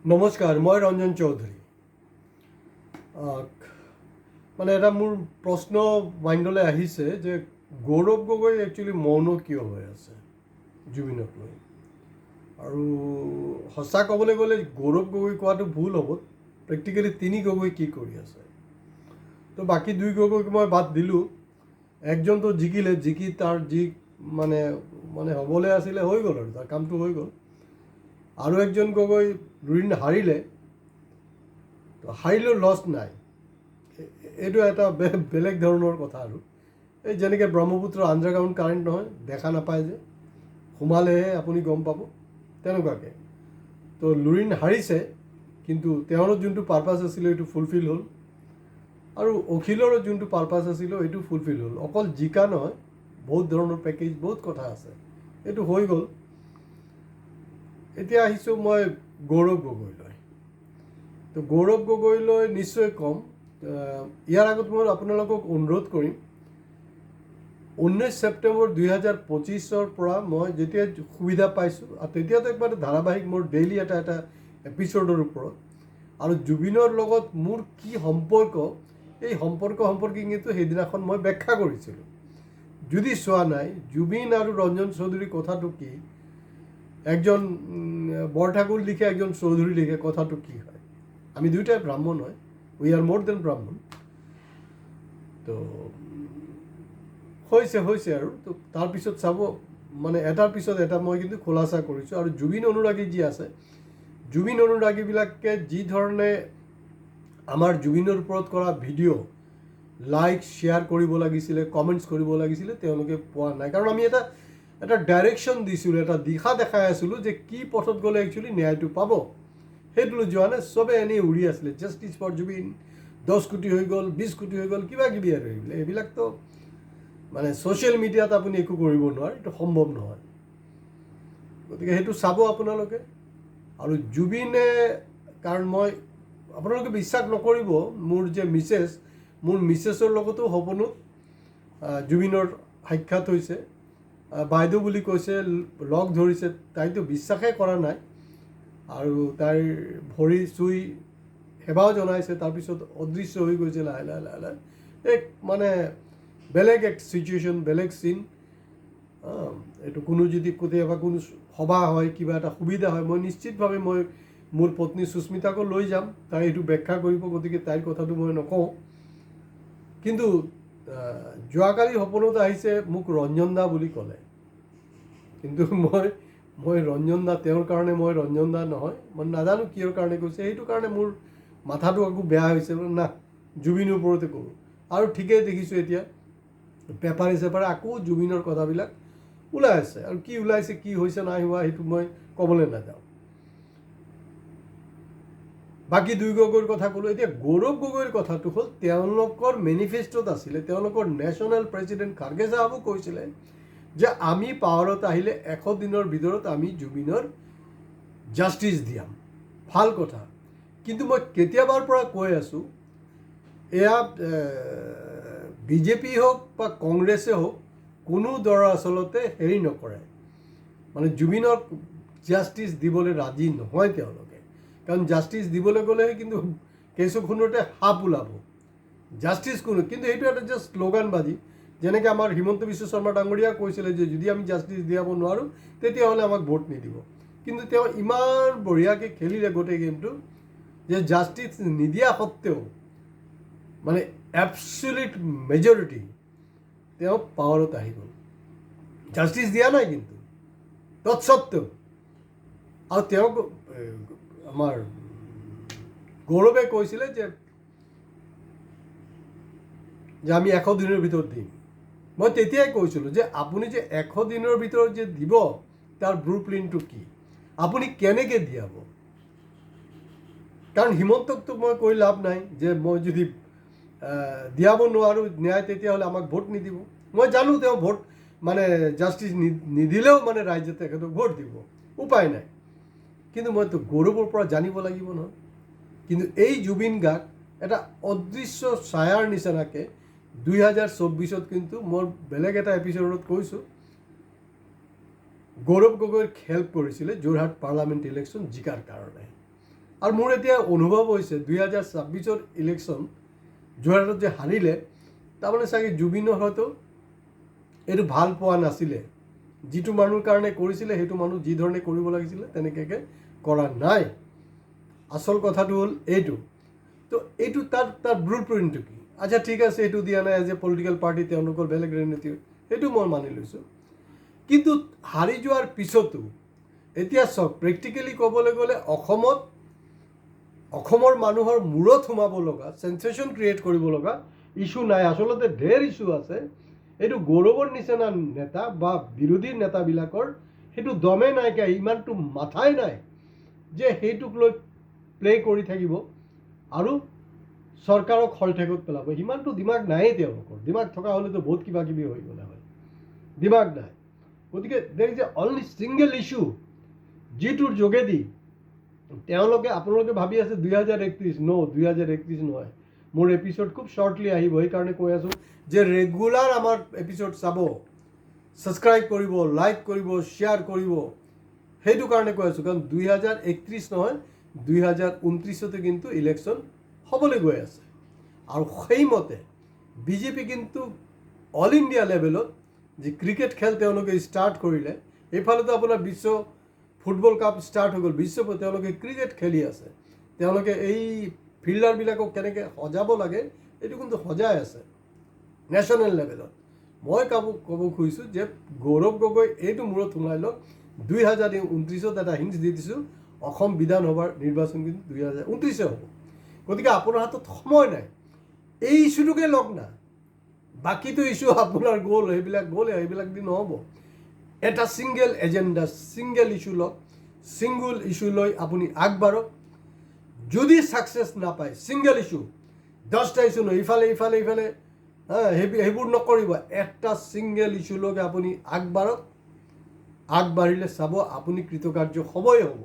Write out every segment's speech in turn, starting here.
নমস্কাৰ, মই ৰঞ্জন চৌধুৰী। মানে এটা মোৰ প্ৰশ্ন মাইণ্ডলৈ আহিছে যে গৌৰৱ গগৈ একচুৱেলি মৌন কিয় হৈ আছে জুবিনক লৈ। আৰু সঁচা ক'বলৈ গ'লে গৌৰৱ গগৈ কোৱাটো ভুল হ'ব। প্ৰেক্টিকেলি তিনি গগৈ কি কৰি আছে, তো বাকী দুই গগৈক মই বাদ দিলোঁ। একজনতো জিকি তাৰ যি মানে মানে হ'বলৈ আছিলে হৈ গ'ল, আৰু তাৰ কামটো হৈ গ'ল। আৰু একজন গগৈ লুৰিণ হাৰিলেও লছ নাই। এইটো এটা বেলেগ ধৰণৰ কথা। আৰু এই যেনেকৈ ব্ৰহ্মপুত্ৰ আণ্ডাৰগ্ৰাউণ্ড কাৰেণ্ট নহয়, দেখা নাপায় যে, সোমালেহে আপুনি গম পাব, তেনেকুৱাকৈ। তো লুৰিণ হাৰিছে, কিন্তু তেওঁৰো যোনটো পাৰপাছ আছিলে সেইটো ফুলফিল হ'ল, আৰু অখিলৰো যোনটো পাৰপাছ আছিলে সেইটো ফুলফিল হ'ল। অকল জিকা নহয়, বহুত ধৰণৰ পেকেজ, বহুত কথা আছে, এইটো হৈ গ'ল। এতিয়া আহিছোঁ মই গৌৰৱ গগৈলৈ। তো গৌৰৱ গগৈলৈ নিশ্চয় ক'ম। ইয়াৰ আগত মই আপোনালোকক অনুৰোধ কৰিম, 19 ছেপ্টেম্বৰ 2025 পৰা মই যেতিয়া সুবিধা পাইছোঁ, আৰু তেতিয়াতো একবাৰ ধাৰাবাহিক মোৰ ডেইলি এটা এপিছ'ডৰ ওপৰত, আৰু জুবিনৰ লগত মোৰ কি সম্পৰ্ক, এই সম্পৰ্কে কিন্তু সেইদিনাখন মই ব্যাখ্যা কৰিছিলোঁ। যদি চোৱা নাই, জুবিন আৰু ৰঞ্জন চৌধুৰীৰ কথাটো কি, একজন বৰঠাকুৰ লিখে, একজন চৌধুৰী লিখে, কথাটো কি হয়। আমি দুয়োটাই ব্ৰাহ্মণ হয়, উই আৰ মোৰ দেন ব্ৰাহ্মণ। তো হৈছে আৰু তো তাৰপিছত চাব, মানে এটাৰ পিছত এটা মই কিন্তু খোলাচা কৰিছোঁ। আৰু জুবিন অনুৰাগী যি আছে, জুবিন অনুৰাগীবিলাকে যি ধৰণে আমাৰ জুবিনৰ ওপৰত কৰা ভিডিঅ' লাইক শ্বেয়াৰ কৰিব লাগিছিলে, কমেণ্টছ কৰিব লাগিছিলে, তেওঁলোকে পোৱা নাই। কাৰণ আমি এটা ডাইৰেকশ্যন দিছিলোঁ, এটা দিশা দেখাই আছিলোঁ যে কি পথত গ'লে একচুৱেলি ন্যায়টো পাব। সেইটোলৈ যোৱা নাই, চবে এনেই উৰি আছিলে, জাষ্টিছ ফৰ জুবিন, 10 কোটি হৈ গ'ল, 20 কোটি হৈ গ'ল, কিবা কিবি আৰু এইবিলাকতো মানে ছ'চিয়েল মিডিয়াত আপুনি একো কৰিব নোৱাৰে, এইটো সম্ভৱ নহয়। গতিকে সেইটো চাব আপোনালোকে। আৰু জুবিনে, কাৰণ মই, আপোনালোকে বিশ্বাস নকৰিব, মোৰ মিছেছৰ লগতো সপোনত জুবিনৰ সাক্ষাৎ হৈছে। বাইদেউ বুলি কৈছে, লগ ধৰিছে, তাইতো বিশ্বাসেই কৰা নাই, আৰু তাইৰ ভৰি চুই সেৱাও জনাইছে। তাৰপিছত অদৃশ্য হৈ গৈছে লাহে লাহে। এক মানে বেলেগ এক চিটুৱেশ্যন, বেলেগ চিন। এইটো কোনো যদি কেতিয়াবা কোনো সভা হয়, কিবা এটা সুবিধা হয়, মই নিশ্চিতভাৱে মোৰ পত্নী সুস্মিতাকো লৈ যাম, তাই এইটো ব্যাখ্যা কৰিব। গতিকে তাইৰ কথাটো মই নকওঁ। কিন্তু যোৱাকালি সপোনত আহিছে, মোক ৰঞ্জন দা বুলি ক'লে। কিন্তু মই ৰঞ্জন দা, তেওঁৰ কাৰণে মই ৰঞ্জন দা নহয়। মই নাজানো কিহৰ কাৰণে কৈছে, সেইটো কাৰণে মোৰ মাথাটো আকৌ বেয়া হৈছে। না, জুবিনৰ ওপৰতে কৰোঁ। আৰু ঠিকেই দেখিছোঁ, এতিয়া পেপাৰে আকৌ জুবিনৰ কথাবিলাক ওলাই আছে। আৰু কি ওলাইছে, কি হৈছে নাই হোৱা, সেইটো মই ক'বলৈ নাযাওঁ। বাকী দুই গগৈৰ কথা ক'লোঁ। এতিয়া গৌৰৱ গগৈৰ কথাটো হ'ল, তেওঁলোকৰ মেনিফেষ্টত আছিলে, তেওঁলোকৰ নেশ্যনেল প্ৰেছিডেণ্ট খাৰ্গে চাহাবো কৈছিলে যে আমি পাৱাৰত আহিলে 100 দিনৰ ভিতৰত আমি জুবিনৰ জাষ্টিছ দিয়াম। ভাল কথা। কিন্তু মই কেতিয়াবাৰ পৰা কৈ আছোঁ, এয়া বিজেপি হওক বা কংগ্ৰেছে হওক, কোনো দল আচলতে হেৰি নকৰে, মানে জুবিনক জাষ্টিছ দিবলৈ ৰাজি নহয় তেওঁলোকে। কাৰণ জাষ্টিছ দিবলৈ গ'লেহে কিন্তু কেঁচুখুন্দতে সাপ ওলাব। জাষ্টিছ কোনো, কিন্তু এইটো এটা জাষ্ট শ্লোগানবাজি। যেনেকৈ আমাৰ হিমন্ত বিশ্ব শৰ্মা ডাঙৰীয়া কৈছিলে যে যদি আমি জাষ্টিছ দিয়াব নোৱাৰোঁ, তেতিয়াহ'লে আমাক ভোট নিদিব। কিন্তু তেওঁ ইমান বঢ়িয়াকৈ খেলিলে গোটেই গেমটো, যে জাষ্টিছ নিদিয়া সত্ত্বেও, মানে এবছলিউট মেজৰিটি, তেওঁ পাৱাৰত আহি গ'ল। জাষ্টিছ দিয়া নাই কিন্তু, তৎসত্ত্বেও। আৰু তেওঁক আমাৰ গৌৰৱে কৈছিলে যে আমি 100 দিনৰ ভিতৰত দিম। মই তেতিয়াই কৈছিলোঁ যে আপুনি যে 100 দিনৰ ভিতৰত যে দিব, তাৰ ব্লু প্ৰিণ্টটো কি, আপুনি কেনেকৈ দিয়াব। কাৰণ হিমন্তকতো মই কৈ লাভ নাই যে মই যদি দিয়াব নোৱাৰোঁ ন্যায়, তেতিয়াহ'লে আমাক ভোট নিদিব। মই জানো তেওঁ ভোট মানে জাষ্টিছ নিদিলেও মানে ৰাইজে তেখেতক ভোট দিব, উপায় নাই। কিন্তু মইতো গৌৰৱৰ পৰা জানিব লাগিব নহয়। কিন্তু এই জুবিন গাৰ্গ এটা অদৃশ্য ছায়াৰ নিচিনাকৈ 2024 কিন্তু মই বেলেগ এটা এপিছডত কৈছোঁ, গৌৰৱ গগৈক হেল্প কৰিছিলে যোৰহাট পাৰ্লামেণ্ট ইলেকশ্যন জিকাৰ কাৰণে। আৰু মোৰ এতিয়া অনুভৱ হৈছে 2026 ইলেকশ্যন যোৰহাটত যে হাৰিলে তাৰমানে চাগে জুবিনৰ হয়তো এইটো ভাল পোৱা নাছিলে, যিটো মানুহৰ কাৰণে কৰিছিলে সেইটো মানুহ যি ধৰণে কৰিব লাগিছিলে তেনেকৈ কৰা নাই। আচল কথাটো হ'ল এইটো। তো এইটো তাৰ ব্লু প্ৰিণ্টটো কি? আচ্ছা ঠিক আছে, এইটো দিয়া নাই এজ এ পলিটিকেল পাৰ্টি, তেওঁলোকৰ বেলেগ ৰণনীতি, সেইটো মই মানি লৈছোঁ। কিন্তু হাৰি যোৱাৰ পিছতো এতিয়া চাওক, প্ৰেক্টিকেলি ক'বলৈ গ'লে অসমৰ মানুহৰ মূৰত সোমাব লগা, চেনচেশ্যন ক্ৰিয়েট কৰিব লগা ইছ্যু নাই। আচলতে ঢেৰ ইছ্যু আছে। এইটো গৌৰৱৰ নিচিনা নেতা বা বিৰোধী নেতাবিলাকৰ সেইটো দমে নাইকিয়া, ইমানটো মাথাই নাই যে সেইটোক লৈ প্লে কৰি থাকিব আৰু চৰকাৰক হলঠেকত পেলাব। সিমানটো দিমাগ নায়েই তেওঁলোকৰ। দিমাগ থকা হ'লেতো বহুত কিবা কিবি হৈ গ'লে হয়, দিমাগ নাই। গতিকে দেৰ is A only single issue যিটোৰ যোগেদি তেওঁলোকে, আপোনালোকে ভাবি আছে 2031, 2031 নহয়। মোৰ এপিছড খুব শ্বৰ্টলি আহিব, সেইকাৰণে কৈ আছোঁ যে ৰেগুলাৰ আমাৰ এপিছড চাব, ছাবস্ক্ৰাইব কৰিব, লাইক কৰিব, শ্বেয়াৰ কৰিব। সেইটো কাৰণে কৈ আছোঁ, কাৰণ 2031 নহয় 2029 কিন্তু ইলেকশ্যন হ'বলৈ গৈ আছে। আৰু সেইমতে বিজেপি কিন্তু অল ইণ্ডিয়া লেভেলত যি ক্ৰিকেট খেল তেওঁলোকে ষ্টাৰ্ট কৰিলে, এইফালেতো আপোনাৰ বিশ্ব ফুটবল কাপ ষ্টাৰ্ট হৈ গ'ল, তেওঁলোকে ক্ৰিকেট খেলি আছে। তেওঁলোকে এই ফিল্ডাৰবিলাকক কেনেকৈ সজাব লাগে এইটো কিন্তু সজাই আছে নেশ্যনেল লেভেলত। মই ক'ব খুজিছোঁ যে গৌৰৱ গগৈ এইটো মূৰত সোমাই লওক, 2029 এটা হিণ্টছ দি দিছোঁ, অসম বিধানসভাৰ নিৰ্বাচন কিন্তু 2029 হ'ব। গতিকে আপোনাৰ হাতত সময় নাই, এই ইছ্যুটোকে লওক না। বাকীটো ইছ্যু আপোনাৰ গ'ল, সেইবিলাক দি নহ'ব। এটা ছিংগল এজেণ্ডা, ছিংগল ইছ্যু লওক, ছিংগল ইছ্যু লৈ আপুনি আগবাঢ়ক। যদি ছাকচেছ নাপায়, ছিংগল ইছ্যু, 10টা ইছ্যু নহয়, ইফালে সেইবোৰ নকৰিব। এটা ছিংগল ইছ্যুলৈকে আপুনি আগবাঢ়ক। আগবাঢ়িলে চাব আপুনি কৃতকাৰ্য হ'বই হ'ব।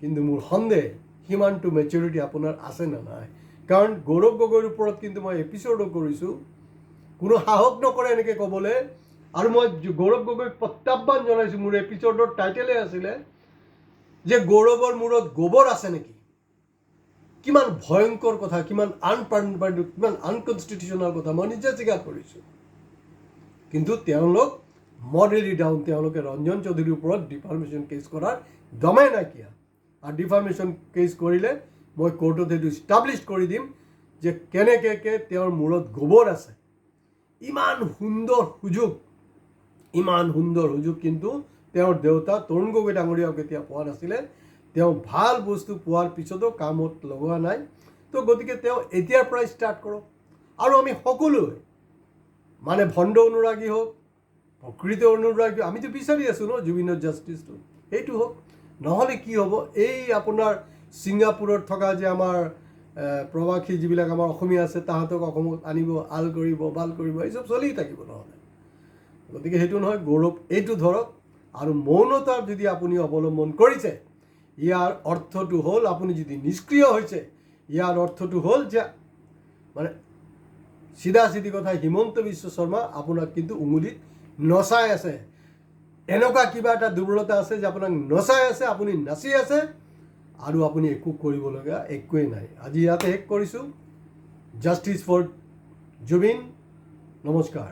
কিন্তু মোৰ সন্দেহ সিমানটো মেচিউৰিটি আপোনাৰ আছে নে নাই। কাৰণ গৌৰৱ গগৈৰ ওপৰত কিন্তু মই এপিছডো কৰিছোঁ, কোনো সাহস নকৰে এনেকৈ ক'বলৈ। আৰু মই গৌৰৱ গগৈক প্ৰত্যাহ্বান জনাইছোঁ, মোৰ এপিছডৰ টাইটেলে আছিলে যে গৌৰৱৰ মূৰত গোবৰ আছে নেকি। কিমান ভয়ংকৰ কথা, কিমান আনপাৰ্লিয়ামেণ্টাৰী, কিমান আনকনষ্টিটিউচনেল কথা মই নিজে স্বীকাৰ কৰিছোঁ। কিন্তু তেওঁলোক মডেলি ডাউন, তেওঁলোকে ৰঞ্জন চৌধুৰীৰ ওপৰত ডিফাৰ্মেশ্যন কেছ কৰাৰ দমে নাইকিয়া। আৰু ডিফাৰ্মেশ্যন কেছ কৰিলে মই কোৰ্টত সেইটো ইষ্টাব্লিছ কৰি দিম যে কেনেকৈ তেওঁৰ মূৰত গোবৰ আছে। ইমান সুন্দৰ সুযোগ কিন্তু তেওঁৰ দেউতা তৰুণ গগৈ ডাঙৰীয়াও কেতিয়া পোৱা নাছিলে। তেওঁ ভাল বস্তু পোৱাৰ পিছতো কামত লগোৱা নাই। তো গতিকে তেওঁ এতিয়াৰ পৰাই ষ্টাৰ্ট কৰক। আৰু আমি সকলোৱে মানে ভণ্ড অনুৰাগী হওক, প্ৰকৃত অনুৰাগী, আমিতো বিচাৰি আছোঁ ন জুবিনৰ জাষ্টিছটো, সেইটো হওক। নহ'লে কি হ'ব, এই আপোনাৰ ছিংগাপুৰত থকা যে আমাৰ প্ৰবাসী যিবিলাক আমাৰ অসমীয়া আছে, তাহাঁতক অসমত আনিব, আল কৰিব, বাল কৰিব, এই চব চলি থাকিব নহ'লে। গতিকে সেইটো নহয়, গৌৰৱ এইটো ধৰক। আৰু মৌনতা যদি আপুনি অৱলম্বন কৰিছে, ইয়াৰ অৰ্থটো হ'ল আপুনি যদি নিষ্ক্ৰিয় হৈছে, ইয়াৰ অৰ্থটো হ'ল যে মানে চিধা কথা, হিমন্ত বিশ্ব শৰ্মা আপোনাক কিন্তু উঙুলিত নচাই আছে। এনেকুৱা কিবা এটা দুৰ্বলতা আছে যে আপোনাক নচাই আছে, আপুনি নাচি আছে আৰু আপুনি একো কৰিবলগীয়া একোৱেই নাই। আজি ইয়াতে শেষ কৰিছোঁ। Justice for Zubeen. নমস্কাৰ।